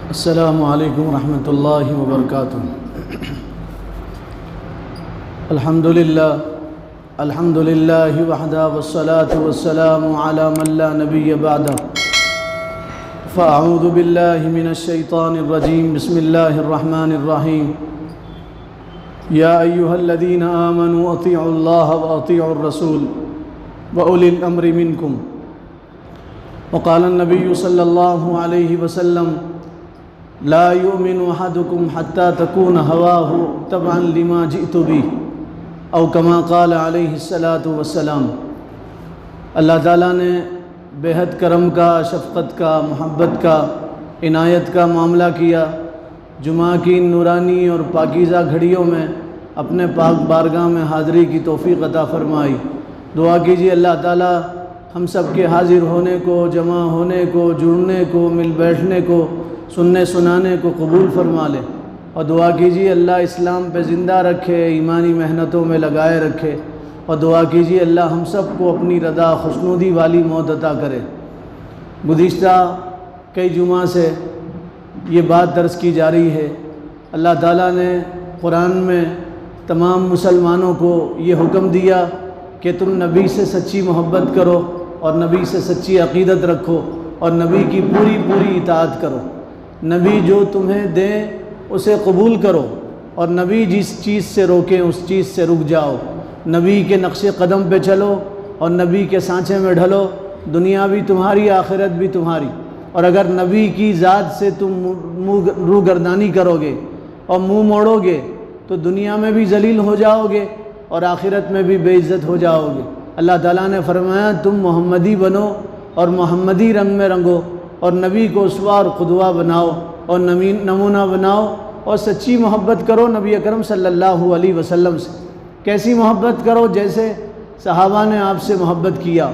السلام علیکم ورحمۃ اللہ وبرکاتہ۔ الحمد للہ وحدہ والصلاة والسلام علی من لا نبی بعدہ۔ فاعوذ باللہ من الشیطان الرجیم، بسم اللہ الرحمن الرحیم۔ یا ایہا الذین آمنوا اطیعوا اللہ واطیعوا الرسول واولی الامر منکم۔ وقال النبی صلی اللہ علیہ وسلم: لا يؤمن احدكم حتى تكون هواه تبعا لما جئت به، او كما قال علیہ الصلاة والسلام۔ اللہ تعالیٰ نے بے حد کرم کا، شفقت کا، محبت کا، عنایت کا معاملہ کیا۔ جمعہ کی نورانی اور پاکیزہ گھڑیوں میں اپنے پاک بارگاہ میں حاضری کی توفیق عطا فرمائی۔ دعا کیجیے اللہ تعالیٰ ہم سب کے حاضر ہونے کو، جمع ہونے کو، جڑنے کو، مل بیٹھنے کو، سننے سنانے کو قبول فرما لے، اور دعا کیجیے اللہ اسلام پہ زندہ رکھے، ایمانی محنتوں میں لگائے رکھے، اور دعا کیجیے اللہ ہم سب کو اپنی رضا خوشنودی والی موت عطا کرے۔ گزشتہ کئی جمعہ سے یہ بات درس کی جا رہی ہے۔ اللہ تعالیٰ نے قرآن میں تمام مسلمانوں کو یہ حکم دیا کہ تم نبی سے سچی محبت کرو اور نبی سے سچی عقیدت رکھو اور نبی کی پوری پوری اطاعت کرو۔ نبی جو تمہیں دیں اسے قبول کرو، اور نبی جس چیز سے روکیں اس چیز سے رک جاؤ۔ نبی کے نقش قدم پہ چلو اور نبی کے سانچے میں ڈھلو، دنیا بھی تمہاری، آخرت بھی تمہاری۔ اور اگر نبی کی ذات سے تم روگردانی کرو گے اور منہ موڑو گے تو دنیا میں بھی ذلیل ہو جاؤ گے اور آخرت میں بھی بے عزت ہو جاؤ گے۔ اللہ تعالیٰ نے فرمایا تم محمدی بنو اور محمدی رنگ میں رنگو، اور نبی کو اسوہ اور قدوہ بناؤ اور نمونہ بناؤ، اور سچی محبت کرو نبی اکرم صلی اللہ علیہ وسلم سے۔ کیسی محبت کرو؟ جیسے صحابہ نے آپ سے محبت کیا۔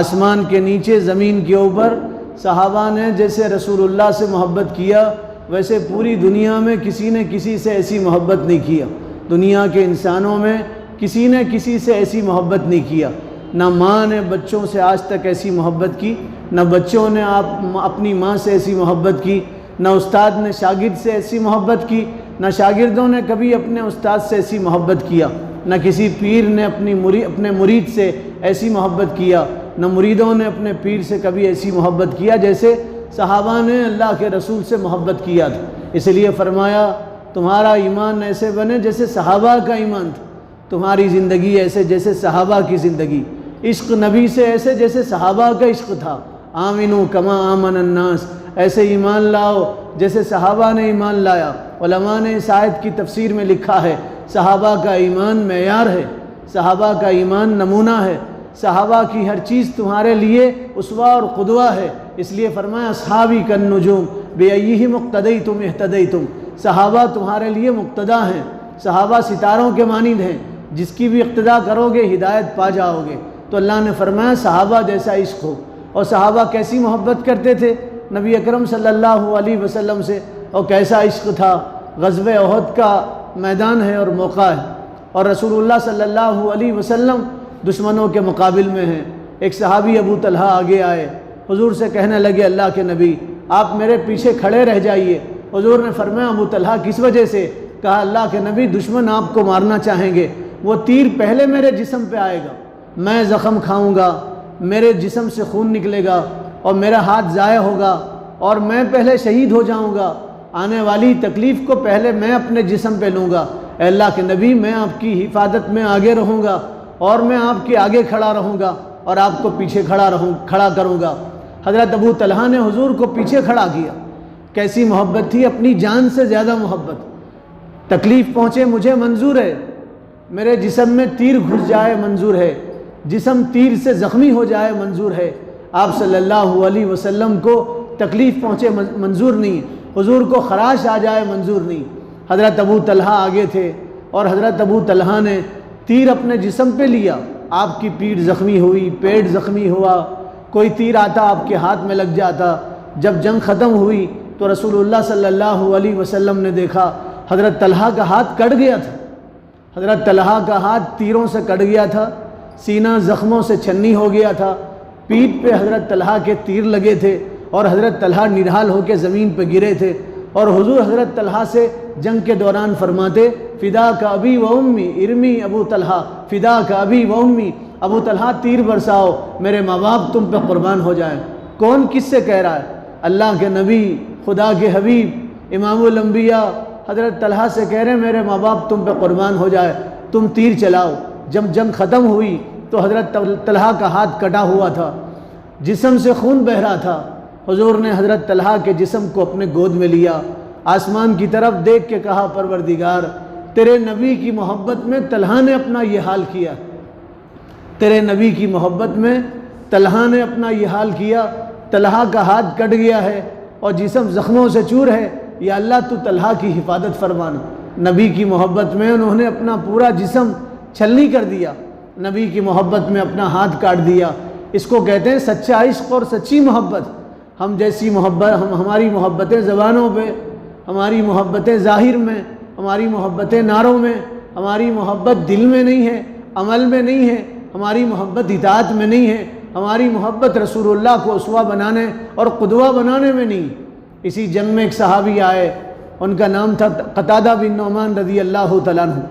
آسمان کے نیچے، زمین کے اوپر صحابہ نے جیسے رسول اللہ سے محبت کیا، ویسے پوری دنیا میں کسی نے کسی سے ایسی محبت نہیں کیا۔ دنیا کے انسانوں میں کسی نے کسی سے ایسی محبت نہیں کیا۔ نہ ماں نے بچوں سے آج تک ایسی محبت کی، نہ بچوں نے اپنی ماں سے ایسی محبت کی، نہ استاد نے شاگرد سے ایسی محبت کی، نہ شاگردوں نے کبھی اپنے استاد سے ایسی محبت کیا، نہ کسی پیر نے اپنے مرید سے ایسی محبت کیا، نہ مریدوں نے اپنے پیر سے کبھی ایسی محبت کیا جیسے صحابہ نے اللہ کے رسول سے محبت کیا تھا۔ اس لیے فرمایا تمہارا ایمان ایسے بنے جیسے صحابہ کا ایمان تھا، تمہاری زندگی ایسے جیسے صحابہ کی زندگی، عشق نبی سے ایسے جیسے صحابہ کا عشق تھا۔ آمنو کما آمن الناس، ایسے ایمان لاؤ جیسے صحابہ نے ایمان لایا۔ علماء نے اس آیت کی تفسیر میں لکھا ہے صحابہ کا ایمان معیار ہے، صحابہ کا ایمان نمونہ ہے، صحابہ کی ہر چیز تمہارے لیے اسوہ اور قدوہ ہے۔ اس لیے فرمایا اصحابی کالنجوم بأیہم اقتدیتم اہتدیتم، صحابہ تمہارے لیے مقتدا ہیں، صحابہ ستاروں کے مانند ہیں، جس کی بھی اقتدا کرو گے ہدایت پا جاؤ گے۔ تو اللہ نے فرمایا صحابہ جیسا عشق ہو۔ اور صحابہ کیسی محبت کرتے تھے نبی اکرم صلی اللہ علیہ وسلم سے، اور کیسا عشق تھا۔ غزوہ احد کا میدان ہے اور موقع ہے، اور رسول اللہ صلی اللہ علیہ وسلم دشمنوں کے مقابل میں ہیں۔ ایک صحابی ابو طلحہ آگے آئے، حضور سے کہنے لگے اللہ کے نبی آپ میرے پیچھے کھڑے رہ جائیے۔ حضور نے فرمایا ابو طلحہ کس وجہ سے؟ کہا اللہ کے نبی دشمن آپ کو مارنا چاہیں گے، وہ تیر پہلے میرے جسم پہ آئے گا، میں زخم کھاؤں گا، میرے جسم سے خون نکلے گا اور میرا ہاتھ ضائع ہوگا اور میں پہلے شہید ہو جاؤں گا۔ آنے والی تکلیف کو پہلے میں اپنے جسم پہ لوں گا۔ اے اللہ کے نبی میں آپ کی حفاظت میں آگے رہوں گا، اور میں آپ کے آگے کھڑا رہوں گا اور آپ کو پیچھے کھڑا کروں گا۔ حضرت ابو طلحہ نے حضور کو پیچھے کھڑا کیا۔ کیسی محبت تھی، اپنی جان سے زیادہ محبت۔ تکلیف پہنچے مجھے منظور ہے، میرے جسم میں تیر گھس جائے منظور ہے، جسم تیر سے زخمی ہو جائے منظور ہے، آپ صلی اللہ علیہ وسلم کو تکلیف پہنچے منظور نہیں، حضور کو خراش آ جائے منظور نہیں۔ حضرت ابو طلحہ آگے تھے، اور حضرت ابو طلحہ نے تیر اپنے جسم پہ لیا، آپ کی پیٹھ زخمی ہوئی، پیٹ زخمی ہوا، کوئی تیر آتا آپ کے ہاتھ میں لگ جاتا۔ جب جنگ ختم ہوئی تو رسول اللہ صلی اللہ علیہ وسلم نے دیکھا حضرت طلحہ کا ہاتھ کٹ گیا تھا، حضرت طلحہ کا ہاتھ تیروں سے کٹ گیا تھا، سینہ زخموں سے چھنی ہو گیا تھا، پیٹھ پہ حضرت طلحہ کے تیر لگے تھے، اور حضرت طلحہ نڈھال ہو کے زمین پہ گرے تھے، اور حضور حضرت طلحہ سے جنگ کے دوران فرماتے فدا کا ابی و امی ارمی ابو طلحہ، فدا کا ابی و امی، ابو طلحہ تیر برساؤ، میرے ماں باپ تم پہ قربان ہو جائیں۔ کون کس سے کہہ رہا ہے؟ اللہ کے نبی، خدا کے حبیب، امام الانبیاء حضرت طلحہ سے کہہ رہے ہیں میرے ماں باپ تم پہ قربان ہو جائے، تم تیر چلاؤ۔ جب جنگ ختم ہوئی تو حضرت طلحہ کا ہاتھ کٹا ہوا تھا، جسم سے خون بہہ رہا تھا۔ حضور نے حضرت طلحہ کے جسم کو اپنے گود میں لیا، آسمان کی طرف دیکھ کے کہا پروردگار تیرے نبی کی محبت میں طلحہ نے اپنا یہ حال کیا، تیرے نبی کی محبت میں طلحہ نے اپنا یہ حال کیا، طلحہ کا ہاتھ کٹ گیا ہے اور جسم زخموں سے چور ہے، یا اللہ تو طلحہ کی حفاظت فرمانا۔ نبی کی محبت میں انہوں نے اپنا پورا جسم چھلنی کر دیا، نبی کی محبت میں اپنا ہاتھ کاٹ دیا۔ اس کو کہتے ہیں سچا عشق اور سچی محبت۔ ہم جیسی محبت، ہماری محبتیں زبانوں پہ، ہماری محبتیں ظاہر میں، ہماری محبتیں نعروں میں، ہماری محبت دل میں نہیں ہے، عمل میں نہیں ہے، ہماری محبت اطاعت میں نہیں ہے، ہماری محبت رسول اللہ کو اسوہ بنانے اور قدوہ بنانے میں نہیں۔ اسی جنگ میں ایک صحابی آئے، ان کا نام تھا قتادہ بن نعمان رضی اللہ تعالیٰ عنہ۔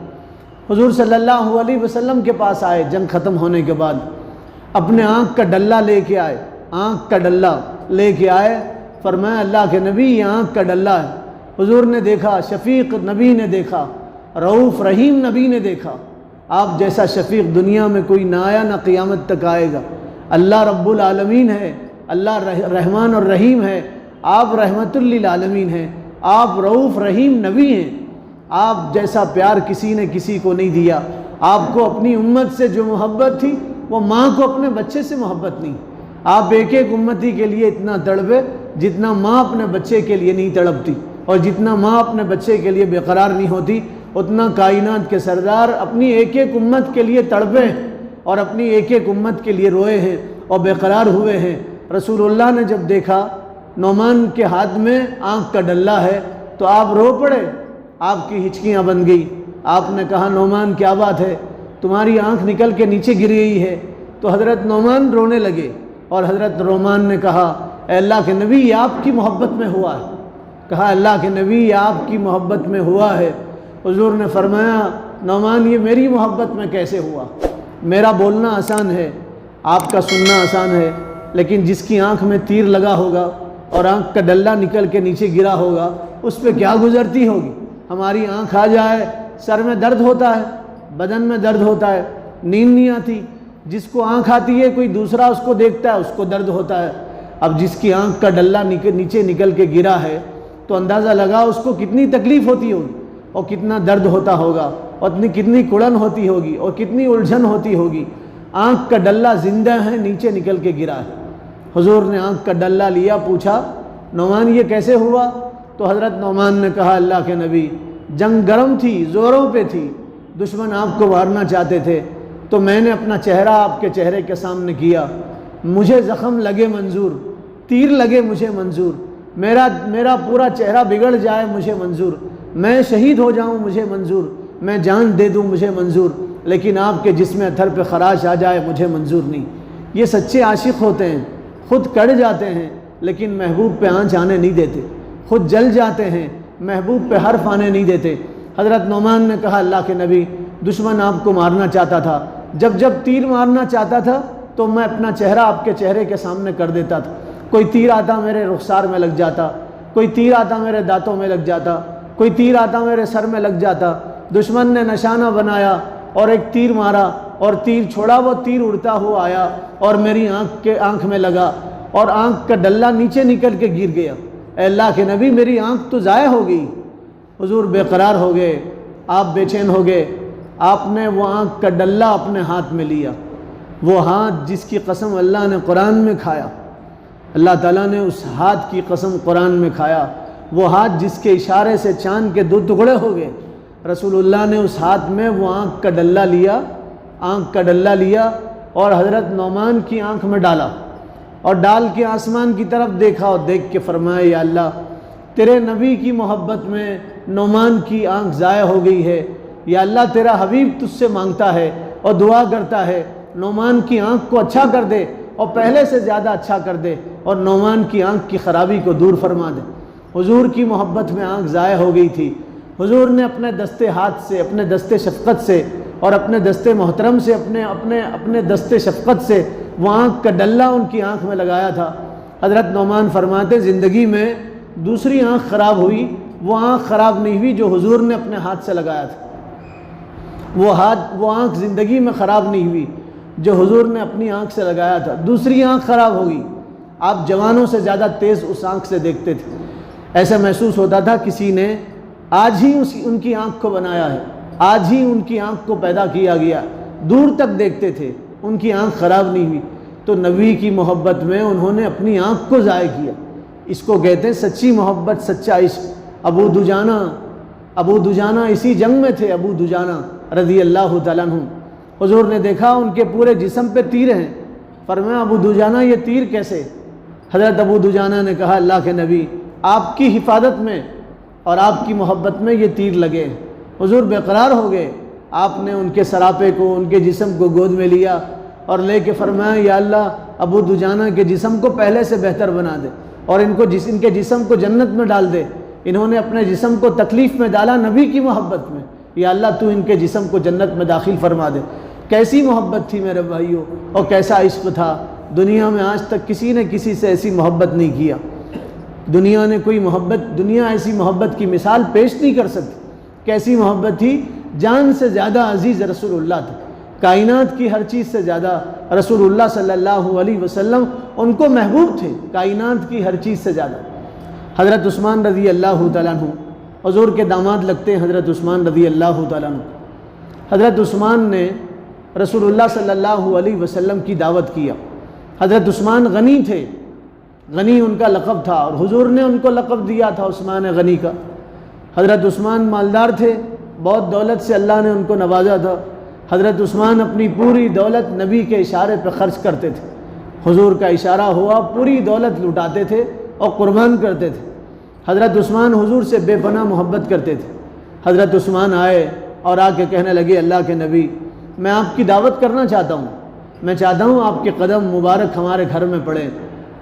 حضور صلی اللہ علیہ وسلم کے پاس آئے جنگ ختم ہونے کے بعد، اپنے آنکھ کا ڈلہ لے کے آئے، آنکھ کا ڈلہ لے کے آئے، فرمایا اللہ کے نبی یہ آنکھ کا ڈلہ ہے۔ حضور نے دیکھا، شفیق نبی نے دیکھا، رؤوف رحیم نبی نے دیکھا، آپ جیسا شفیق دنیا میں کوئی نہ آیا نہ قیامت تک آئے گا۔ اللہ رب العالمین ہے، اللہ رحمان اور رحیم ہے، آپ رحمت للعالمین ہیں، آپ رؤوف رحیم نبی ہیں۔ آپ جیسا پیار کسی نے کسی کو نہیں دیا۔ آپ کو اپنی امت سے جو محبت تھی وہ ماں کو اپنے بچے سے محبت نہیں۔ آپ ایک ایک امتی کے لیے اتنا تڑپے جتنا ماں اپنے بچے کے لیے نہیں تڑپتی، اور جتنا ماں اپنے بچے کے لیے بے قرار نہیں ہوتی، اتنا کائنات کے سردار اپنی ایک ایک امت کے لیے تڑپے اور اپنی ایک ایک امت کے لیے روئے ہیں اور بے قرار ہوئے ہیں۔ رسول اللہ نے جب دیکھا نعمان کے ہاتھ میں آنکھ کا ڈلہ ہے تو آپ رو پڑے، آپ کی ہچکیاں بن گئی۔ آپ نے کہا نعمان کیا بات ہے، تمہاری آنکھ نکل کے نیچے گر گئی ہے؟ تو حضرت نعمان رونے لگے، اور حضرت نعمان نے کہا اے اللہ کے نبی یہ آپ کی محبت میں ہوا ہے۔ کہا اللہ کے نبی یہ آپ کی محبت میں ہوا ہے۔ حضور نے فرمایا نعمان یہ میری محبت میں کیسے ہوا؟ میرا بولنا آسان ہے، آپ کا سننا آسان ہے، لیکن جس کی آنکھ میں تیر لگا ہوگا اور آنکھ کا ڈلہ نکل کے نیچے گرا ہوگا اس پہ کیا گزرتی ہوگی؟ ہماری آنکھ آ جائے سر میں درد ہوتا ہے، بدن میں درد ہوتا ہے، نیند نہیں آتی۔ جس کو آنکھ آتی ہے کوئی دوسرا اس کو دیکھتا ہے اس کو درد ہوتا ہے۔ اب جس کی آنکھ کا ڈلہ نیچے نکل کے گرا ہے تو اندازہ لگا اس کو کتنی تکلیف ہوتی ہوگی اور کتنا درد ہوتا ہوگا اور کتنی کڑن ہوتی ہوگی اور کتنی الجھن ہوتی ہوگی۔ آنکھ کا ڈلہ زندہ ہے، نیچے نکل کے گرا ہے۔ حضور نے آنکھ کا ڈلہ لیا، پوچھا نعمان یہ کیسے ہوا؟ تو حضرت نعمان نے کہا اللہ کے نبی جنگ گرم تھی، زوروں پہ تھی، دشمن آپ کو مارنا چاہتے تھے، تو میں نے اپنا چہرہ آپ کے چہرے کے سامنے کیا، مجھے زخم لگے منظور، تیر لگے مجھے منظور، میرا پورا چہرہ بگڑ جائے مجھے منظور، میں شہید ہو جاؤں مجھے منظور، میں جان دے دوں مجھے منظور، لیکن آپ کے جسم اتھر پہ خراش آ جائے مجھے منظور نہیں۔ یہ سچے عاشق ہوتے ہیں، خود کڑ جاتے ہیں لیکن محبوب پہ آنچ آنے نہیں دیتے، خود جل جاتے ہیں محبوب پہ حرف آنے نہیں دیتے۔ حضرت نعمان نے کہا اللہ کے نبی دشمن آپ کو مارنا چاہتا تھا، جب تیر مارنا چاہتا تھا تو میں اپنا چہرہ آپ کے چہرے کے سامنے کر دیتا تھا، کوئی تیر آتا میرے رخسار میں لگ جاتا، کوئی تیر آتا میرے دانتوں میں لگ جاتا، کوئی تیر آتا میرے سر میں لگ جاتا۔ دشمن نے نشانہ بنایا اور ایک تیر مارا اور تیر چھوڑا، وہ تیر اڑتا ہوا آیا اور میری آنکھ میں لگا اور آنکھ کا ڈلہ نیچے نکل کے گر گیا۔ اے اللہ کے نبی میری آنکھ تو ضائع ہو گئی۔ حضور بے قرار ہو گئے، آپ بے چین ہو گئے، آپ نے وہ آنکھ کا ڈلہ اپنے ہاتھ میں لیا، وہ ہاتھ جس کی قسم اللہ نے قرآن میں کھایا، اللہ تعالیٰ نے اس ہاتھ کی قسم قرآن میں کھایا، وہ ہاتھ جس کے اشارے سے چاند کے 2 ٹکڑے ہو گئے۔ رسول اللہ نے اس ہاتھ میں وہ آنکھ کا ڈلہ لیا اور حضرت نعمان کی آنکھ میں ڈالا اور ڈال کے آسمان کی طرف دیکھا اور دیکھ کے فرمایا یا اللہ تیرے نبی کی محبت میں نعمان کی آنکھ ضائع ہو گئی ہے، یا اللہ تیرا حبیب تجھ سے مانگتا ہے اور دعا کرتا ہے نعمان کی آنکھ کو اچھا کر دے، اور پہلے سے زیادہ اچھا کر دے اور نعمان کی آنکھ کی خرابی کو دور فرما دے۔ حضور کی محبت میں آنکھ ضائع ہو گئی تھی، حضور نے اپنے دستے ہاتھ سے، اپنے دستے شفقت سے اور اپنے دستے محترم سے، اپنے دستے شفقت سے وہ آنکھ کا ڈلہ ان کی آنکھ میں لگایا تھا۔ حضرت نعمان فرماتے زندگی میں دوسری آنکھ خراب ہوئی، وہ آنکھ خراب نہیں ہوئی جو حضور نے اپنے ہاتھ سے لگایا تھا۔ وہ آنکھ زندگی میں خراب نہیں ہوئی جو حضور نے اپنی آنکھ سے لگایا تھا۔ دوسری آنکھ خراب ہو گئی، آپ جوانوں سے زیادہ تیز اس آنکھ سے دیکھتے تھے، ایسا محسوس ہوتا تھا کسی نے آج ہی ان کی آنکھ کو بنایا ہے، آج ہی ان کی آنکھ کو پیدا کیا گیا، دور تک دیکھتے تھے، ان کی آنکھ خراب نہیں ہوئی۔ تو نبی کی محبت میں انہوں نے اپنی آنکھ کو ضائع کیا، اس کو کہتے ہیں سچی محبت، سچا عشق۔ ابو دجانہ اسی جنگ میں تھے، ابو دجانہ رضی اللہ تعالیٰ عنہ۔ حضور نے دیکھا ان کے پورے جسم پہ تیر ہیں، فرمایا ابو دجانہ یہ تیر کیسے؟ حضرت ابو دجانہ نے کہا اللہ کے نبی آپ کی حفاظت میں اور آپ کی محبت میں یہ تیر لگے۔ حضور بے قرار ہو گئے، آپ نے ان کے سراپے کو، ان کے جسم کو گود میں لیا اور لے کے فرمایا یا اللہ ابو دجانہ کے جسم کو پہلے سے بہتر بنا دے اور ان کے جسم کو جنت میں ڈال دے۔ انہوں نے اپنے جسم کو تکلیف میں ڈالا نبی کی محبت میں، یا اللہ تو ان کے جسم کو جنت میں داخل فرما دے۔ کیسی محبت تھی میرے بھائیوں، اور کیسا عشق تھا۔ دنیا میں آج تک کسی نے کسی سے ایسی محبت نہیں کیا، دنیا ایسی محبت کی مثال پیش نہیں کر سکتی۔ کیسی محبت تھی، جان سے زیادہ عزیز رسول اللہ تھے، کائنات کی ہر چیز سے زیادہ رسول اللہ صلی اللہ علیہ وسلم ان کو محبوب تھے، کائنات کی ہر چیز سے زیادہ۔ حضرت عثمان رضی اللہ تعالیٰ عنہ حضور کے داماد لگتے ہیں، حضرت عثمان رضی اللہ تعالیٰ عنہ۔ حضرت عثمان نے رسول اللہ صلی اللہ علیہ وسلم کی دعوت کیا۔ حضرت عثمان غنی تھے، غنی ان کا لقب تھا اور حضور نے ان کو لقب دیا تھا عثمان غنی کا۔ حضرت عثمان مالدار تھے، بہت دولت سے اللہ نے ان کو نوازا تھا۔ حضرت عثمان اپنی پوری دولت نبی کے اشارے پہ خرچ کرتے تھے، حضور کا اشارہ ہوا پوری دولت لٹاتے تھے اور قربان کرتے تھے۔ حضرت عثمان حضور سے بے پناہ محبت کرتے تھے۔ حضرت عثمان آئے اور آ کے کہنے لگے اللہ کے نبی میں آپ کی دعوت کرنا چاہتا ہوں، میں چاہتا ہوں آپ کے قدم مبارک ہمارے گھر میں پڑیں،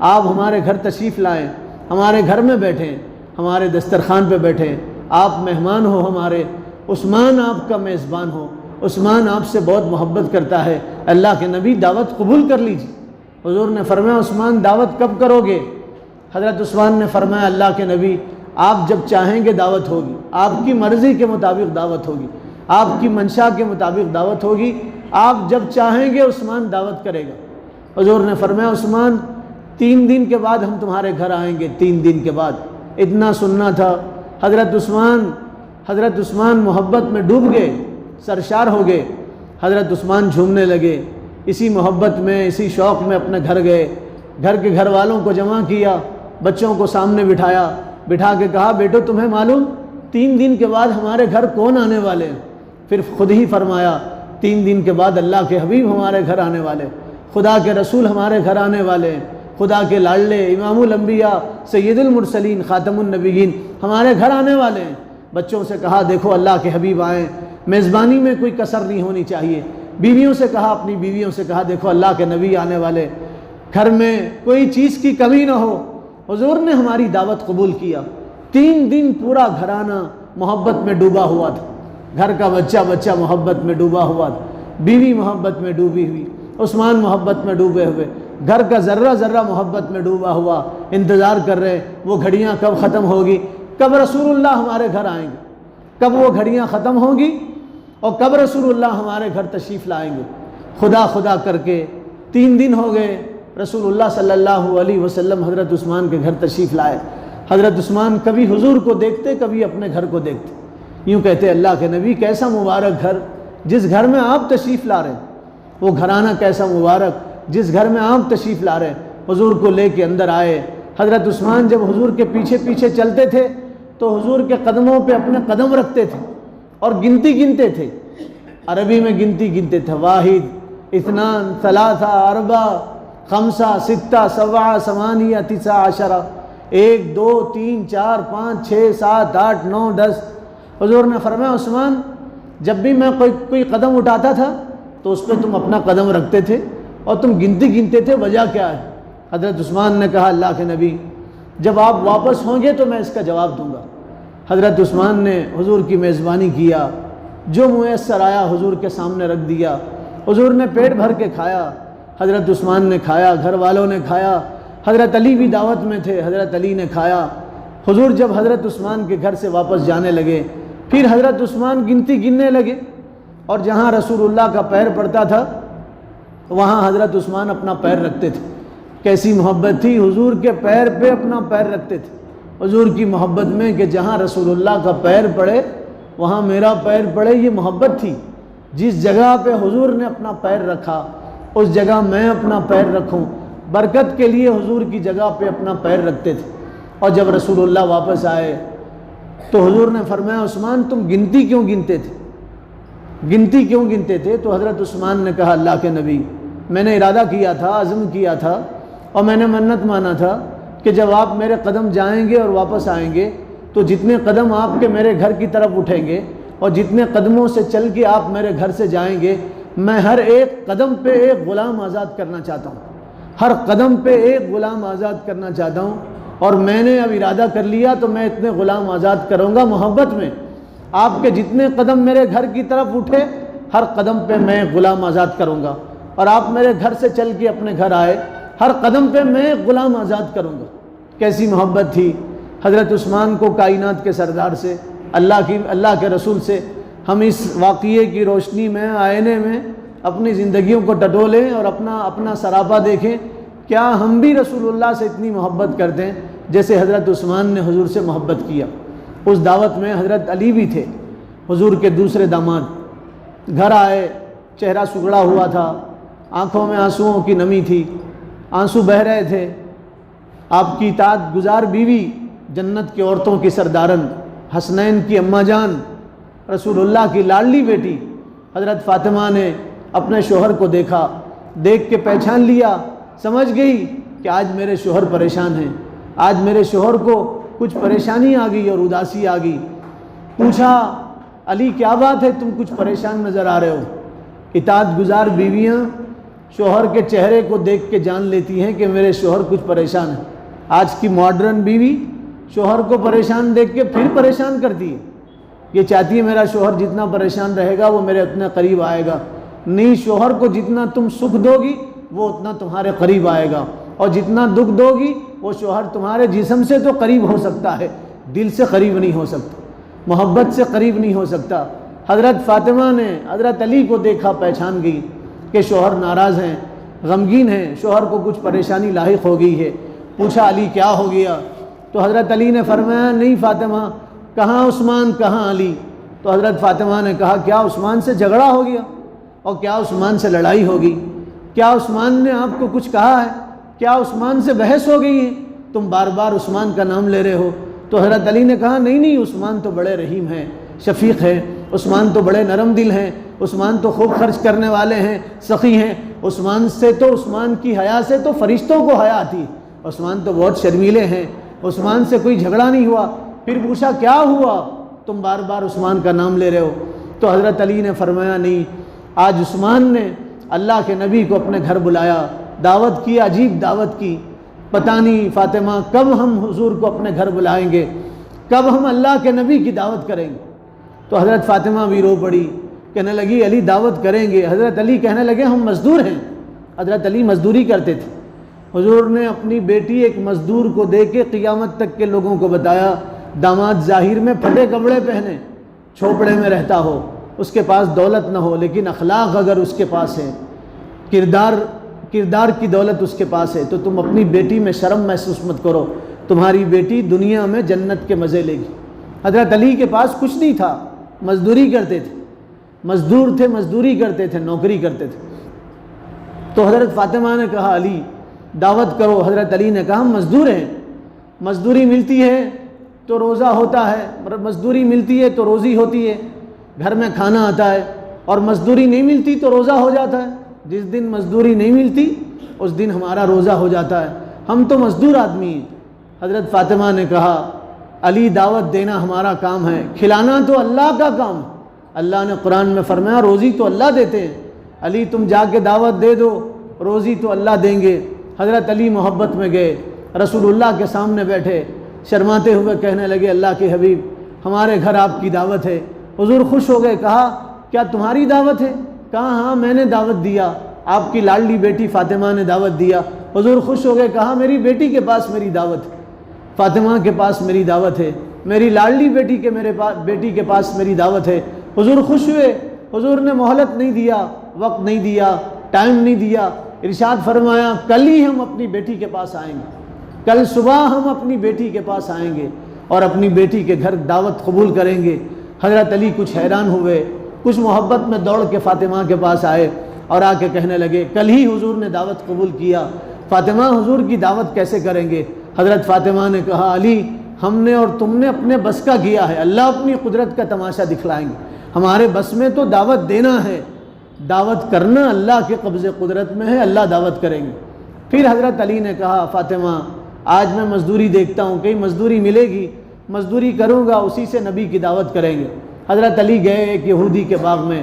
آپ ہمارے گھر تشریف لائیں، ہمارے گھر میں بیٹھیں، ہمارے دسترخوان پہ بیٹھیں، آپ مہمان ہو ہمارے۔ عثمان آپ کا میزبان ہو، عثمان آپ سے بہت محبت کرتا ہے، اللہ کے نبی دعوت قبول کر لیجیے۔ حضور نے فرمایا عثمان دعوت کب کرو گے؟ حضرت عثمان نے فرمایا اللہ کے نبی آپ جب چاہیں گے دعوت ہوگی، آپ کی مرضی کے مطابق دعوت ہوگی، آپ کی منشا کے مطابق دعوت ہوگی، آپ جب چاہیں گے عثمان دعوت کرے گا۔ حضور نے فرمایا عثمان 3 دن کے بعد ہم تمہارے گھر آئیں گے، 3 دن کے بعد۔ اتنا سننا تھا۔ حضرت عثمان محبت میں ڈوب گئے، سرشار ہو گئے۔ حضرت عثمان جھومنے لگے، اسی محبت میں، اسی شوق میں اپنے گھر گئے، گھر کے گھر والوں کو جمع کیا، بچوں کو سامنے بٹھایا، بٹھا کے کہا بیٹو تمہیں معلوم 3 دن کے بعد ہمارے گھر کون آنے والے ہیں؟ پھر خود ہی فرمایا 3 دن کے بعد اللہ کے حبیب ہمارے گھر آنے والے، خدا کے رسول ہمارے گھر آنے والے ہیں، خدا کے لاڈلے امام الانبیاء سید المرسلین خاتم النبیین ہمارے گھر آنے والے ہیں۔ بچوں سے کہا دیکھو اللہ کے حبیب آئیں، میزبانی میں کوئی کسر نہیں ہونی چاہیے۔ بیویوں سے کہا، اپنی بیویوں سے کہا دیکھو اللہ کے نبی آنے والے، گھر میں کوئی چیز کی کمی نہ ہو۔ حضور نے ہماری دعوت قبول کیا۔ 3 دن پورا گھرانہ محبت میں ڈوبا ہوا تھا، گھر کا بچہ محبت میں ڈوبا ہوا تھا، بیوی محبت میں ڈوبی ہوئی، عثمان محبت میں ڈوبے ہوئے، گھر کا ذرہ ذرہ محبت میں ڈوبا ہوا، انتظار کر رہے وہ گھڑیاں کب ختم ہوگی، کب رسول اللہ ہمارے گھر آئیں گے، کب وہ گھڑیاں ختم ہوں گی اور کب رسول اللہ ہمارے گھر تشریف لائیں گے۔ خدا کر کے 3 دن ہو گئے، رسول اللہ صلی اللہ علیہ وسلم حضرت عثمان کے گھر تشریف لائے۔ حضرت عثمان کبھی حضور کو دیکھتے، کبھی اپنے گھر کو دیکھتے، یوں کہتے اللہ کے نبی کیسا مبارک گھر، جس گھر میں آپ تشریف لا رہے ہیں، وہ گھرانہ کیسا مبارک جس گھر میں آپ تشریف لا رہے ہیں۔ حضور کو لے کے اندر آئے۔ حضرت عثمان جب حضور کے پیچھے پیچھے چلتے تھے تو حضور کے قدموں پہ اپنے قدم رکھتے تھے اور گنتی گنتے تھے، عربی میں گنتی گنتے تھے، 1 2 3 4 5 6 7 8 9 10۔ 1 2 3 4 5 6 7 8 9 10۔ حضور نے فرمایا عثمان جب بھی میں کوئی قدم اٹھاتا تھا تو اس پہ تم اپنا قدم رکھتے تھے، اور تم گنتی گنتے تھے، وجہ کیا ہے؟ حضرت عثمان نے کہا اللہ کے نبی جب آپ واپس ہوں گے تو میں اس کا جواب دوں گا۔ حضرت عثمان نے حضور کی میزبانی کیا، جو میسر آیا حضور کے سامنے رکھ دیا، حضور نے پیٹ بھر کے کھایا، حضرت عثمان نے کھایا، گھر والوں نے کھایا، حضرت علی بھی دعوت میں تھے، حضرت علی نے کھایا۔ حضور جب حضرت عثمان کے گھر سے واپس جانے لگے پھر حضرت عثمان گنتی گننے لگے، اور جہاں رسول اللہ کا پیر پڑتا تھا وہاں حضرت عثمان اپنا پیر رکھتے تھے۔ کیسی محبت تھی، حضور کے پیر پہ اپنا پیر رکھتے تھے، حضور کی محبت میں کہ جہاں رسول اللہ کا پیر پڑے وہاں میرا پیر پڑے، یہ محبت تھی۔ جس جگہ پہ حضور نے اپنا پیر رکھا اس جگہ میں اپنا پیر رکھوں، برکت کے لیے حضور کی جگہ پہ اپنا پیر رکھتے تھے۔ اور جب رسول اللہ واپس آئے تو حضور نے فرمایا عثمان تم گنتی کیوں گنتے تھے؟ گنتی کیوں گنتے تھے؟ تو حضرت عثمان نے کہا اللہ کے نبی میں نے ارادہ کیا تھا، عزم کیا تھا، اور میں نے منت مانا تھا کہ جب آپ میرے قدم جائیں گے اور واپس آئیں گے تو جتنے قدم آپ کے میرے گھر کی طرف اٹھیں گے اور جتنے قدموں سے چل کے آپ میرے گھر سے جائیں گے، میں ہر ایک قدم پہ ایک غلام آزاد کرنا چاہتا ہوں، ہر قدم پہ ایک غلام آزاد کرنا چاہتا ہوں، اور میں نے اب ارادہ کر لیا تو میں اتنے غلام آزاد کروں گا محبت میں۔ آپ کے جتنے قدم میرے گھر کی طرف اٹھے ہر قدم پہ میں ایک غلام آزاد کروں گا، اور آپ میرے گھر سے چل کے اپنے گھر آئے ہر قدم پہ میں ایک غلام آزاد کروں گا۔ کیسی محبت تھی حضرت عثمان کو کائنات کے سردار سے، اللہ کے رسول سے۔ ہم اس واقعے کی روشنی میں، آئینے میں اپنی زندگیوں کو ٹٹولیں اور اپنا سراپا دیکھیں، کیا ہم بھی رسول اللہ سے اتنی محبت کرتے ہیں جیسے حضرت عثمان نے حضور سے محبت کیا؟ اس دعوت میں حضرت علی بھی تھے، حضور کے دوسرے داماد۔ گھر آئے، چہرہ سگڑا ہوا تھا، آنکھوں میں آنسوؤں کی نمی تھی، آنسو بہہ رہے تھے۔ آپ کی اطاعت گزار بیوی، جنت کی عورتوں کی سردارن، حسنین کی اماں جان، رسول اللہ کی لاڈلی بیٹی حضرت فاطمہ نے اپنے شوہر کو دیکھا، دیکھ کے پہچان لیا، سمجھ گئی کہ آج میرے شوہر پریشان ہیں، آج میرے شوہر کو کچھ پریشانی آ گئی اور اداسی آ گئی۔ پوچھا علی کیا بات ہے، تم کچھ پریشان نظر آ رہے ہو؟ اطاعت گزار بیویاں شوہر کے چہرے کو دیکھ کے جان لیتی ہیں کہ میرے شوہر کچھ پریشان ہے۔ آج کی ماڈرن بیوی شوہر کو پریشان دیکھ کے پھر پریشان کرتی ہے، یہ چاہتی ہے میرا شوہر جتنا پریشان رہے گا وہ میرے اتنے قریب آئے گا۔ نہیں، شوہر کو جتنا تم سکھ دو گی وہ اتنا تمہارے قریب آئے گا، اور جتنا دکھ دو گی وہ شوہر تمہارے جسم سے تو قریب ہو سکتا ہے، دل سے قریب نہیں ہو سکتا، محبت سے قریب نہیں ہو سکتا۔ حضرت فاطمہ نے حضرت علی کو دیکھا، پہچان گئی کہ شوہر ناراض ہیں، غمگین ہیں، شوہر کو کچھ پریشانی لاحق ہو گئی ہے۔ پوچھا علی کیا ہو گیا؟ تو حضرت علی نے فرمایا نہیں فاطمہ، کہاں عثمان کہاں علی؟ تو حضرت فاطمہ نے کہا کیا عثمان سے جھگڑا ہو گیا؟ اور کیا عثمان سے لڑائی ہوگی؟ کیا عثمان نے آپ کو کچھ کہا ہے؟ کیا عثمان سے بحث ہو گئی ہے؟ تم بار بار عثمان کا نام لے رہے ہو۔ تو حضرت علی نے کہا نہیں، عثمان تو بڑے رحیم ہیں، شفیق ہیں، عثمان تو بڑے نرم دل ہیں، عثمان تو خوب خرچ کرنے والے ہیں، سخی ہیں، عثمان کی حیا سے تو فرشتوں کو حیا آتی ہے، عثمان تو بہت شرمیلے ہیں، عثمان سے کوئی جھگڑا نہیں ہوا۔ پھر پوچھا کیا ہوا، تم بار بار عثمان کا نام لے رہے ہو؟ تو حضرت علی نے فرمایا نہیں، آج عثمان نے اللہ کے نبی کو اپنے گھر بلایا، دعوت کی، عجیب دعوت کی، پتہ نہیں فاطمہ کب ہم حضور کو اپنے گھر بلائیں گے، کب ہم اللہ کے نبی کی دعوت کریں گے۔ تو حضرت فاطمہ بھی رو پڑی، کہنے لگی علی دعوت کریں گے۔ حضرت علی کہنے لگے ہم مزدور ہیں۔ حضرت علی مزدوری کرتے تھے۔ حضور نے اپنی بیٹی ایک مزدور کو دے کے قیامت تک کے لوگوں کو بتایا، داماد ظاہر میں پھٹے کپڑے پہنے، چھوپڑے میں رہتا ہو، اس کے پاس دولت نہ ہو، لیکن اخلاق اگر اس کے پاس ہے، کردار کی دولت اس کے پاس ہے، تو تم اپنی بیٹی میں شرم محسوس مت کرو، تمہاری بیٹی دنیا میں جنت کے مزے لے گی۔ حضرت علی کے پاس کچھ نہیں تھا، مزدوری کرتے تھے، مزدور تھے، مزدوری کرتے تھے، نوکری کرتے تھے۔ تو حضرت فاطمہ نے کہا علی دعوت کرو۔ حضرت علی نے کہا ہم مزدور ہیں، مزدوری ملتی ہے تو روزہ ہوتا ہے، مزدوری ملتی ہے تو روزی ہوتی ہے، گھر میں کھانا آتا ہے، اور مزدوری نہیں ملتی تو روزہ ہو جاتا ہے۔ جس دن مزدوری نہیں ملتی اس دن ہمارا روزہ ہو جاتا ہے، ہم تو مزدور آدمی ہیں۔ حضرت فاطمہ نے کہا علی دعوت دینا ہمارا کام ہے، کھلانا تو اللہ کا کام ہے۔ اللہ نے قرآن میں فرمایا روزی تو اللہ دیتے ہیں، علی تم جا کے دعوت دے دو، روزی تو اللہ دیں گے۔ حضرت علی محبت میں گئے، رسول اللہ کے سامنے بیٹھے، شرماتے ہوئے کہنے لگے اللہ کے حبیب ہمارے گھر آپ کی دعوت ہے۔ حضور خوش ہو گئے، کہا کیا تمہاری دعوت ہے؟ کہا ہاں میں نے دعوت دیا، آپ کی لاڈلی بیٹی فاطمہ نے دعوت دیا۔ حضور خوش ہو گئے، کہا میری بیٹی کے پاس میری دعوت ہے، فاطمہ کے پاس میری دعوت ہے، میری لاڈلی بیٹی کے بیٹی کے پاس میری دعوت ہے۔ حضور خوش ہوئے، حضور نے مہلت نہیں دیا، وقت نہیں دیا، ٹائم نہیں دیا، ارشاد فرمایا کل ہی ہم اپنی بیٹی کے پاس آئیں گے، کل صبح ہم اپنی بیٹی کے پاس آئیں گے اور اپنی بیٹی کے گھر دعوت قبول کریں گے۔ حضرت علی کچھ حیران ہوئے، کچھ محبت میں دوڑ کے فاطمہ کے پاس آئے اور آ کے کہنے لگے کل ہی حضور نے دعوت قبول کیا، فاطمہ حضور کی دعوت کیسے کریں گے؟ حضرت فاطمہ نے کہا علی ہم نے اور تم نے اپنے بس کا کیا ہے، اللہ اپنی قدرت کا تماشا دکھلائیں گے، ہمارے بس میں تو دعوت دینا ہے، دعوت کرنا اللہ کے قبضے قدرت میں ہے، اللہ دعوت کریں گے۔ پھر حضرت علی نے کہا فاطمہ آج میں مزدوری دیکھتا ہوں، کہیں مزدوری ملے گی، مزدوری کروں گا، اسی سے نبی کی دعوت کریں گے۔ حضرت علی گئے ایک یہودی کے باغ میں،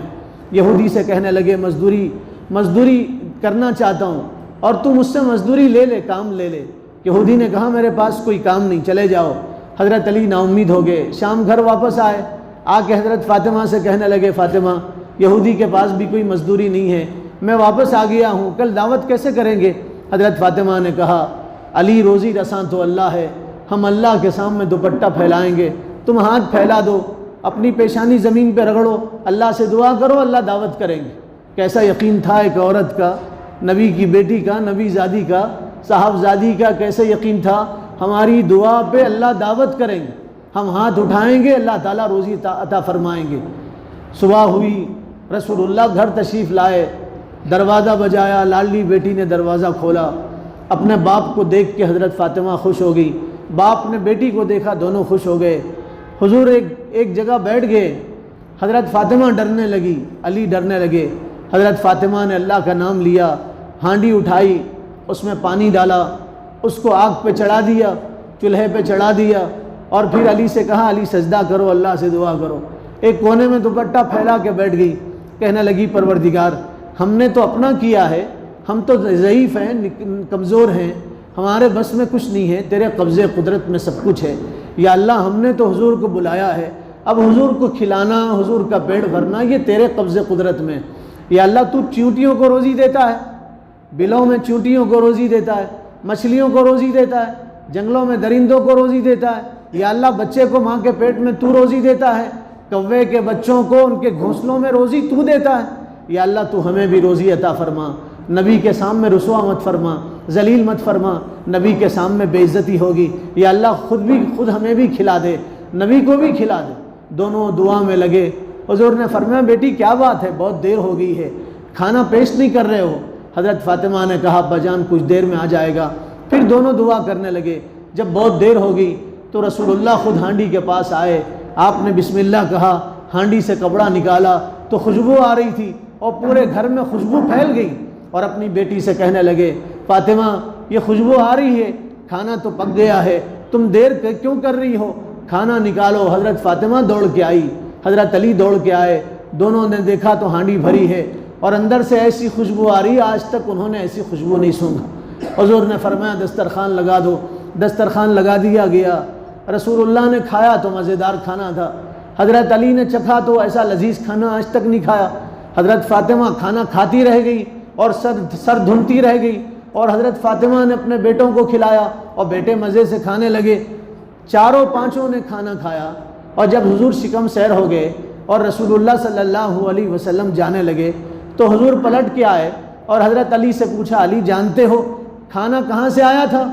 یہودی سے کہنے لگے مزدوری کرنا چاہتا ہوں اور تم مجھ سے مزدوری لے لے، کام لے لے۔ یہودی نے کہا میرے پاس کوئی کام نہیں، چلے جاؤ۔ حضرت علی نا امید ہو گئے، شام گھر واپس آئے، آ کے حضرت فاطمہ سے کہنے لگے فاطمہ یہودی کے پاس بھی کوئی مزدوری نہیں ہے، میں واپس آ گیا ہوں، کل دعوت کیسے کریں گے؟ حضرت فاطمہ نے کہا علی روزی رساں تو اللہ ہے، ہم اللہ کے سامنے دوپٹہ پھیلائیں گے، تم ہاتھ پھیلا دو، اپنی پیشانی زمین پہ رگڑو، اللہ سے دعا کرو، اللہ دعوت کریں گے۔ کیسا یقین تھا ایک عورت کا، نبی کی بیٹی کا، نبی زادی کا، صاحبزادی کا، کیسے یقین تھا ہماری دعا پہ اللہ دعوت کریں گے، ہم ہاتھ اٹھائیں گے اللہ تعالیٰ روزی عطا فرمائیں گے۔ صبح ہوئی، رسول اللہ گھر تشریف لائے، دروازہ بجایا، لاڈلی بیٹی نے دروازہ کھولا، اپنے باپ کو دیکھ کے حضرت فاطمہ خوش ہو گئی، باپ نے بیٹی کو دیکھا، دونوں خوش ہو گئے۔ حضور ایک جگہ بیٹھ گئے، حضرت فاطمہ ڈرنے لگی، علی ڈرنے لگے۔ حضرت فاطمہ نے اللہ کا نام لیا، ہانڈی اٹھائی، اس میں پانی ڈالا، اس کو آگ پہ چڑھا دیا، چولہے پہ چڑھا دیا، اور پھر علی سے کہا علی سجدہ کرو، اللہ سے دعا کرو۔ ایک کونے میں دوپٹہ پھیلا کے بیٹھ گئی، کہنے لگی پروردگار ہم نے تو اپنا کیا ہے، ہم تو ضعیف ہیں، کمزور ہیں، ہمارے بس میں کچھ نہیں ہے، تیرے قبضے قدرت میں سب کچھ ہے، یا اللہ ہم نے تو حضور کو بلایا ہے، اب حضور کو کھلانا، حضور کا پیٹ بھرنا یہ تیرے قبضے قدرت میں، یا اللہ تو چیونٹیوں کو روزی دیتا ہے، بلوں میں چیونٹیوں کو روزی دیتا ہے، مچھلیوں کو روزی دیتا ہے، جنگلوں میں درندوں کو روزی دیتا ہے، یا اللہ بچے کو ماں کے پیٹ میں تو روزی دیتا ہے، کوے کے بچوں کو ان کے گھونسلوں میں روزی تو دیتا ہے، یا اللہ تو ہمیں بھی روزی عطا فرما، نبی کے سامنے رسوا مت فرما، ذلیل مت فرما، نبی کے سامنے بے عزتی ہوگی، یا اللہ خود ہمیں بھی کھلا دے، نبی کو بھی کھلا دے۔ دونوں دعا میں لگے۔ حضور نے فرمایا بیٹی کیا بات ہے، بہت دیر ہو گئی ہے، کھانا پیش نہیں کر رہے ہو؟ حضرت فاطمہ نے کہا ابا جان کچھ دیر میں آ جائے گا۔ پھر دونوں دعا کرنے لگے۔ جب بہت دیر ہو گئی تو رسول اللہ خود ہانڈی کے پاس آئے، آپ نے بسم اللہ کہا، ہانڈی سے کپڑا نکالا تو خوشبو آ رہی تھی اور پورے گھر میں خوشبو پھیل گئی، اور اپنی بیٹی سے کہنے لگے فاطمہ یہ خوشبو آ رہی ہے، کھانا تو پک گیا ہے، تم دیر کیوں کر رہی ہو، کھانا نکالو۔ حضرت فاطمہ دوڑ کے آئی، حضرت علی دوڑ کے آئے، دونوں نے دیکھا تو ہانڈی بھری ہے اور اندر سے ایسی خوشبو آ رہی ہے، آج تک انہوں نے ایسی خوشبو نہیں سونگا۔ حضور نے فرمایا دسترخوان لگا دو، دسترخوان لگا دیا گیا۔ رسول اللہ نے کھایا تو مزیدار کھانا تھا، حضرت علی نے چکھا تو ایسا لذیذ کھانا آج تک نہیں کھایا۔ حضرت فاطمہ کھانا کھاتی رہ گئی اور سر دھنتی رہ گئی، اور حضرت فاطمہ نے اپنے بیٹوں کو کھلایا اور بیٹے مزے سے کھانے لگے۔ چاروں پانچوں نے کھانا کھایا، اور جب حضور شکم سیر ہو گئے اور رسول اللہ صلی اللہ علیہ وسلم جانے لگے تو حضور پلٹ کے آئے اور حضرت علی سے پوچھا علی جانتے ہو کھانا کہاں سے آیا تھا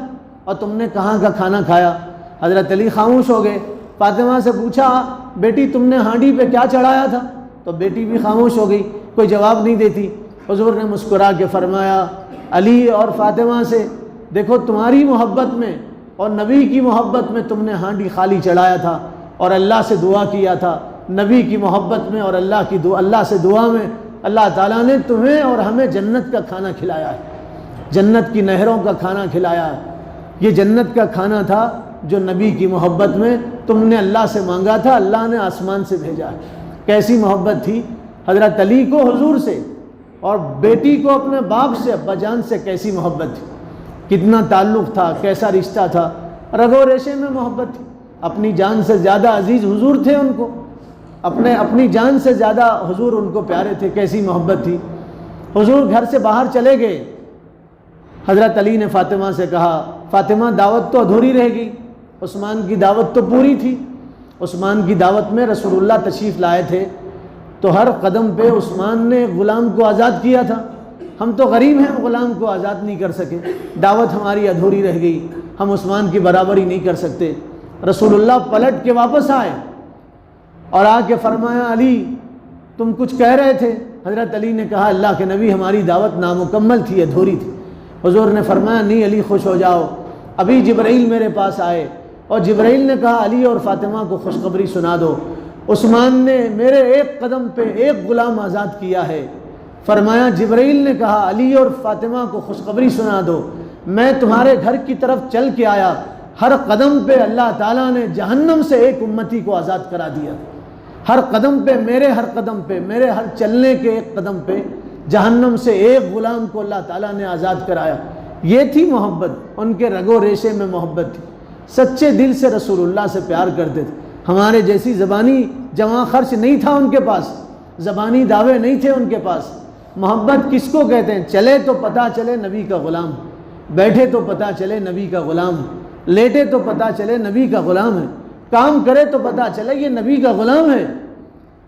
اور تم نے کہاں کا کھانا کھایا؟ حضرت علی خاموش ہو گئے۔ فاطمہ سے پوچھا بیٹی تم نے ہانڈی پہ کیا چڑھایا تھا؟ تو بیٹی بھی خاموش ہو گئی، کوئی جواب نہیں دیتی۔ حضور نے مسکرا کے فرمایا علی اور فاطمہ سے دیکھو تمہاری محبت میں اور نبی کی محبت میں تم نے ہانڈی خالی چڑھایا تھا اور اللہ سے دعا کیا تھا، نبی کی محبت میں اور اللہ سے دعا میں اللہ تعالیٰ نے تمہیں اور ہمیں جنت کا کھانا کھلایا ہے، جنت کی نہروں کا کھانا کھلایا ہے۔ یہ جنت کا کھانا تھا جو نبی کی محبت میں تم نے اللہ سے مانگا تھا، اللہ نے آسمان سے بھیجا ہے۔ کیسی محبت تھی حضرت علی کو حضور سے، اور بیٹی کو اپنے باپ سے، ابا جان سے کیسی محبت تھی، کتنا تعلق تھا، کیسا رشتہ تھا، رگو ریشے میں محبت تھی. اپنی جان سے زیادہ عزیز حضور تھے ان کو، اپنی جان سے زیادہ حضور ان کو پیارے تھے. کیسی محبت تھی. حضور گھر سے باہر چلے گئے. حضرت علی نے فاطمہ سے کہا فاطمہ دعوت تو ادھوری رہ گئی، عثمان کی دعوت تو پوری تھی. عثمان کی دعوت میں رسول اللہ تشریف لائے تھے تو ہر قدم پہ عثمان نے غلام کو آزاد کیا تھا. ہم تو غریب ہیں، غلام کو آزاد نہیں کر سکے، دعوت ہماری ادھوری رہ گئی، ہم عثمان کی برابری نہیں کر سکتے. رسول اللہ پلٹ کے واپس آئے اور آ کے فرمایا علی تم کچھ کہہ رہے تھے. حضرت علی نے کہا اللہ کے نبی ہماری دعوت نامکمل تھی، ادھوری تھی. حضور نے فرمایا نہیں علی خوش ہو جاؤ، ابھی جبرائیل میرے پاس آئے اور جبرائیل نے کہا علی اور فاطمہ کو خوشخبری سنا دو، عثمان نے میرے ایک قدم پہ ایک غلام آزاد کیا ہے. فرمایا جبرائیل نے کہا علی اور فاطمہ کو خوشخبری سنا دو، میں تمہارے گھر کی طرف چل کے آیا، ہر قدم پہ اللہ تعالیٰ نے جہنم سے ایک امتی کو آزاد کرا دیا. ہر قدم پہ ہر قدم پہ میرے ہر چلنے کے ایک قدم پہ جہنم سے ایک غلام کو اللہ تعالیٰ نے آزاد کرایا. یہ تھی محبت، ان کے رگو ریشے میں محبت تھی. سچے دل سے رسول اللہ سے پیار کرتے تھے. ہمارے جیسی زبانی جمع خرچ نہیں تھا ان کے پاس، زبانی دعوے نہیں تھے ان کے پاس. محبت کس کو کہتے ہیں؟ چلے تو پتہ چلے نبی کا غلام، بیٹھے تو پتہ چلے نبی کا غلام، لیٹے تو پتہ چلے نبی کا غلام ہے، کام کرے تو پتہ چلے یہ نبی کا غلام ہے،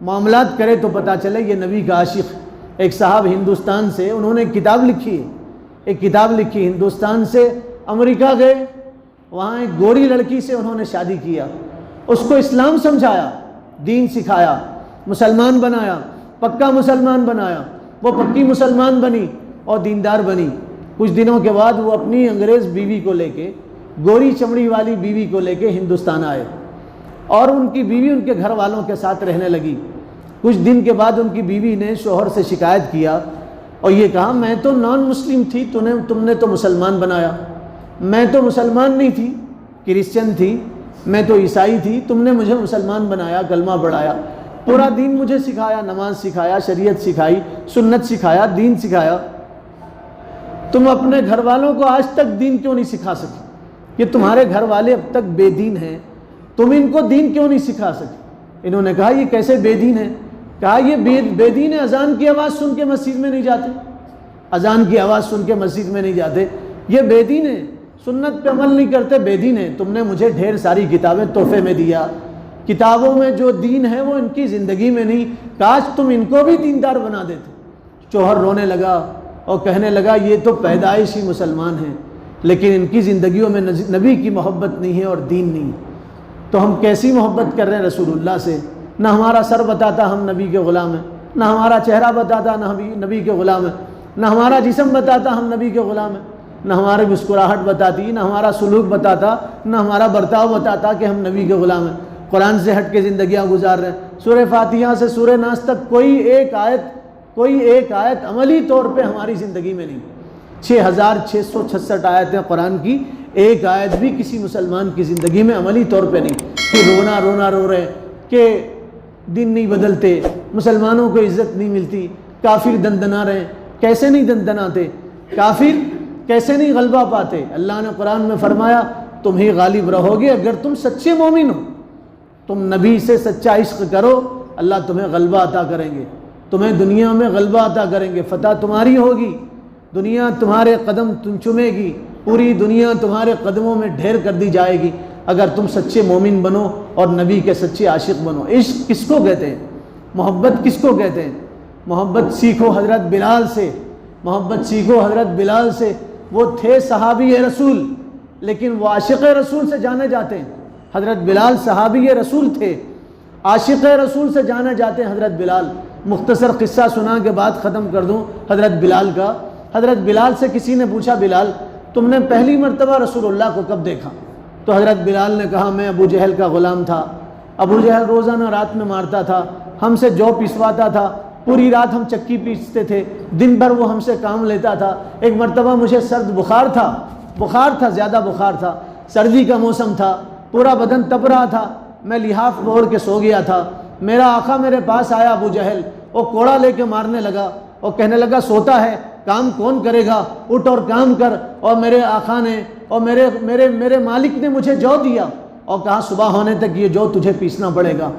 معاملات کرے تو پتہ چلے یہ نبی کا عاشق. ایک صاحب ہندوستان سے انہوں نے کتاب لکھی ہے، ایک کتاب لکھی. ہندوستان سے امریکہ گئے، وہاں ایک گوری لڑکی سے انہوں نے شادی کیا، اس کو اسلام سمجھایا، دین سکھایا، مسلمان بنایا، پکا مسلمان بنایا. وہ پکی مسلمان بنی اور دیندار بنی. کچھ دنوں کے بعد وہ اپنی انگریز بیوی کو لے کے، گوری چمڑی والی بیوی کو لے کے ہندوستان آئے اور ان کی بیوی ان کے گھر والوں کے ساتھ رہنے لگی. کچھ دن کے بعد ان کی بیوی نے شوہر سے شکایت کیا اور یہ کہا میں تو نان مسلم تھی، تم نے تو مسلمان بنایا، میں تو مسلمان نہیں تھی، کرسچن تھی، میں تو عیسائی تھی، تم نے مجھے مسلمان بنایا، کلمہ پڑھایا، پورا دین مجھے سکھایا، نماز سکھایا، شریعت سکھائی، سنت سکھایا، دین سکھایا. تم اپنے گھر والوں کو آج تک دین کیوں نہیں سکھا سکے؟ کہ تمہارے گھر والے اب تک بے دین ہیں، تم ان کو دین کیوں نہیں سکھا سکے؟ انہوں نے کہا یہ کیسے بے دین ہے؟ کہا یہ بے دین ہے، اذان کی آواز سن کے مسجد میں نہیں جاتے، اذان کی آواز سن کے مسجد میں نہیں جاتے، یہ بے دین ہے، سنت پہ عمل نہیں کرتے، بے دین ہے. تم نے مجھے ڈھیر ساری کتابیں تحفے میں دیا، کتابوں میں جو دین ہے وہ ان کی زندگی میں نہیں، کاش تم ان کو بھی دیندار بنا دیتے. شوہر رونے لگا اور کہنے لگا یہ تو پیدائشی مسلمان ہیں لیکن ان کی زندگیوں میں نبی کی محبت نہیں ہے اور دین نہیں. تو ہم کیسی محبت کر رہے ہیں رسول اللہ سے؟ نہ ہمارا سر بتاتا ہم نبی کے غلام ہیں، نہ ہمارا چہرہ بتاتا نبی کے غلام ہیں، نہ ہمارا جسم بتاتا ہم نبی کے غلام ہیں، نہ ہماری مسکراہٹ بتاتی، نہ ہمارا سلوک بتاتا، نہ ہمارا برتاؤ بتاتا کہ ہم نبی کے غلام ہیں. قرآن سے ہٹ کے زندگیاں گزار رہے ہیں. سورہ فاتحہ سے سورہ ناس تک کوئی ایک آیت عملی طور پہ ہماری زندگی میں نہیں. 6666 آیتیں قرآن کی، ایک آیت بھی کسی مسلمان کی زندگی میں عملی طور پہ نہیں. کہ رونا رو رہے کہ دن نہیں بدلتے، مسلمانوں کو عزت نہیں ملتی، کافر دندنا رہے. کیسے نہیں دندناتے؟ کافر کیسے نہیں غلبہ پاتے؟ اللہ نے قرآن میں فرمایا تم ہی غالب رہو گے اگر تم سچے مومن ہو. تم نبی سے سچا عشق کرو، اللہ تمہیں غلبہ عطا کریں گے، تمہیں دنیا میں غلبہ عطا کریں گے، فتح تمہاری ہوگی، دنیا تمہارے قدم چومے گی، پوری دنیا تمہارے قدموں میں ڈھیر کر دی جائے گی اگر تم سچے مومن بنو اور نبی کے سچے عاشق بنو. عشق کس کو کہتے ہیں؟ محبت کس کو کہتے ہیں؟ محبت سیکھو حضرت بلال سے، محبت سیکھو حضرت بلال سے. وہ تھے صحابی رسول لیکن وہ عاشق رسول سے جانے جاتے ہیں. حضرت بلال صحابی رسول تھے، عاشق رسول سے جانے جاتے ہیں حضرت بلال. مختصر قصہ سنا کے بعد ختم کر دوں حضرت بلال کا. حضرت بلال سے کسی نے پوچھا بلال تم نے پہلی مرتبہ رسول اللہ کو کب دیکھا؟ تو حضرت بلال نے کہا میں ابو جہل کا غلام تھا، ابو جہل روزانہ رات میں مارتا تھا، ہم سے جو پسواتا تھا، پوری رات ہم چکی پیستے تھے، دن بھر وہ ہم سے کام لیتا تھا. ایک مرتبہ مجھے سرد بخار تھا، زیادہ بخار تھا، سردی کا موسم تھا، پورا بدن تپ رہا تھا، میں لحاف اوڑھ کے سو گیا تھا. میرا آقا میرے پاس آیا ابو جہل، وہ کوڑا لے کے مارنے لگا. اور کہنے لگا سوتا ہے، کام کون کرے گا، اٹھ اور کام کر، اور میرے آقا نے اور میرے مالک نے مجھے جو دیا اور کہا صبح ہونے تک یہ جو تجھے پیسنا پڑے گا۔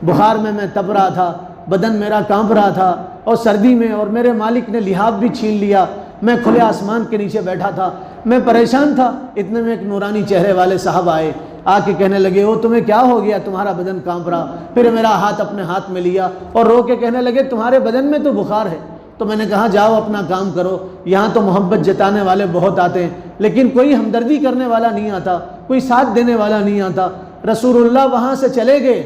بخار میں تپ رہا تھا، بدن میرا کانپ رہا تھا، اور سردی میں، اور میرے مالک نے لحاف بھی چھین لیا، میں کھلے آسمان کے نیچے بیٹھا تھا، میں پریشان تھا۔ اتنے میں ایک نورانی چہرے والے صاحب آئے، آ کے کہنے لگے وہ تمہیں کیا ہو گیا، تمہارا بدن کانپ رہا؟ پھر میرا ہاتھ اپنے ہاتھ میں لیا اور رو کے کہنے لگے تمہارے بدن میں تو بخار ہے۔ تو میں نے کہا جاؤ اپنا کام کرو، یہاں تو محبت جتانے والے بہت آتے ہیں لیکن کوئی ہمدردی کرنے والا نہیں آتا، کوئی ساتھ دینے والا نہیں آتا۔ رسول اللہ وہاں سے چلے گئے،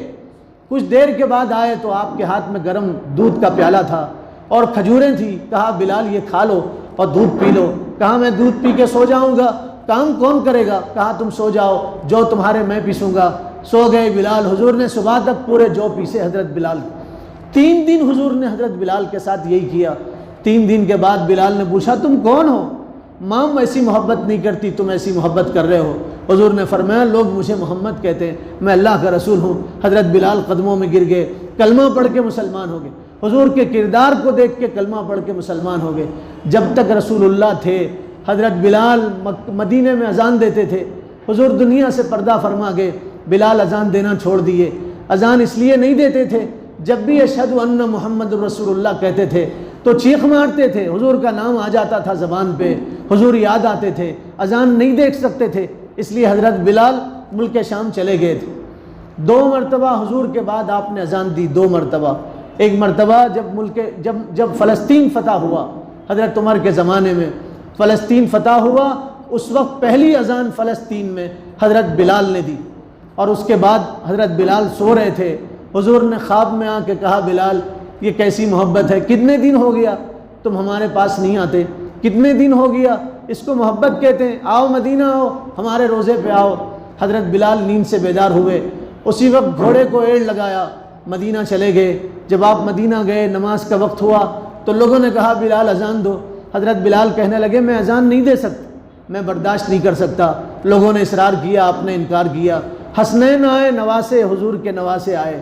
کچھ دیر کے بعد آئے تو آپ کے ہاتھ میں گرم دودھ کا پیالہ تھا اور کھجوریں تھیں۔ کہا بلال یہ کھا لو اور دودھ پی لو۔ کہا میں دودھ پی کے سو جاؤں گا، کام کون کرے گا؟ کہا تم سو جاؤ، جو تمہارے میں پیسوں گا۔ سو گئے بلال۔ حضور نے صبح تک پورے جو پیسے حضرت بلال۔ 3 دن حضور نے حضرت بلال کے ساتھ یہی کیا۔ 3 دن کے بعد بلال نے پوچھا تم کون ہو؟ ماں ایسی محبت نہیں کرتی، تم ایسی محبت کر رہے ہو۔ حضور نے فرمایا لوگ مجھے محمد کہتے ہیں، میں اللہ کا رسول ہوں۔ حضرت بلال قدموں میں گر گئے، کلمہ پڑھ کے مسلمان ہو گئے۔ حضور کے کردار کو دیکھ کے کلمہ پڑھ کے مسلمان ہو گئے۔ جب تک رسول اللہ تھے حضرت بلال مدینے میں اذان دیتے تھے۔ حضور دنیا سے پردہ فرما گئے، بلال اذان دینا چھوڑ دیے۔ اذان اس لیے نہیں دیتے تھے، جب بھی اشہد ان محمد رسول اللہ کہتے تھے تو چیخ مارتے تھے، حضور کا نام آ جاتا تھا زبان پہ، حضور یاد آتے تھے، اذان نہیں دیکھ سکتے تھے، اس لیے حضرت بلال ملک شام چلے گئے تھے۔ 2 مرتبہ حضور کے بعد آپ نے اذان دی، 2 مرتبہ۔ ایک مرتبہ جب فلسطین فتح ہوا، حضرت عمر کے زمانے میں فلسطین فتح ہوا، اس وقت پہلی اذان فلسطین میں حضرت بلال نے دی، اور اس کے بعد حضرت بلال سو رہے تھے۔ حضور نے خواب میں آ کے کہا بلال یہ کیسی محبت ہے، کتنے دن ہو گیا تم ہمارے پاس نہیں آتے، کتنے دن ہو گیا، اس کو محبت کہتے ہیں، آؤ مدینہ آؤ، ہمارے روزے پہ آؤ۔ حضرت بلال نیند سے بیدار ہوئے، اسی وقت گھوڑے کو ایڑ لگایا، مدینہ چلے گئے۔ جب آپ مدینہ گئے، نماز کا وقت ہوا تو لوگوں نے کہا بلال اذان دو۔ حضرت بلال کہنے لگے میں اذان نہیں دے سکتا، میں برداشت نہیں کر سکتا۔ لوگوں نے اصرار کیا، آپ نے انکار کیا۔ حسنین آئے، نواسے، حضور کے نواسے آئے،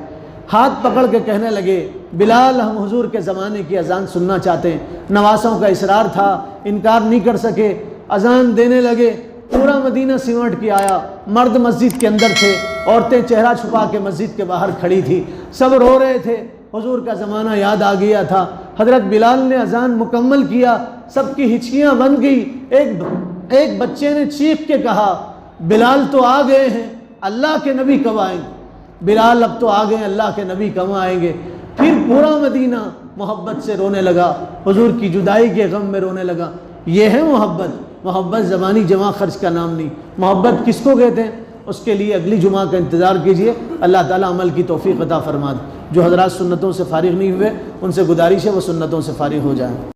ہاتھ پکڑ کے کہنے لگے بلال ہم حضور کے زمانے کی اذان سننا چاہتے ہیں۔ نواسوں کا اصرار تھا، انکار نہیں کر سکے، اذان دینے لگے۔ پورا مدینہ سمٹ کے آیا، مرد مسجد کے اندر تھے، عورتیں چہرہ چھپا کے مسجد کے باہر کھڑی تھی، سب رو رہے تھے، حضور کا زمانہ یاد آ گیا تھا۔ حضرت بلال نے اذان مکمل کیا، سب کی ہچکیاں بن گئی۔ ایک بچے نے چیخ کے کہا بلال تو آ گئے ہیں، اللہ کے نبی کب آئیں گے؟ بلال اب تو آ گئے، اللہ کے نبی کب آئیں گے؟ پھر پورا مدینہ محبت سے رونے لگا، حضور کی جدائی کے غم میں رونے لگا۔ یہ ہے محبت۔ محبت زبانی جمع خرچ کا نام نہیں۔ محبت کس کو کہتے ہیں؟ اس کے لیے اگلی جمعہ کا انتظار کیجئے، اللہ تعالیٰ عمل کی توفیق عطا فرما دے۔ جو حضرات سنتوں سے فارغ نہیں ہوئے ان سے گزارش ہے وہ سنتوں سے فارغ ہو جائیں۔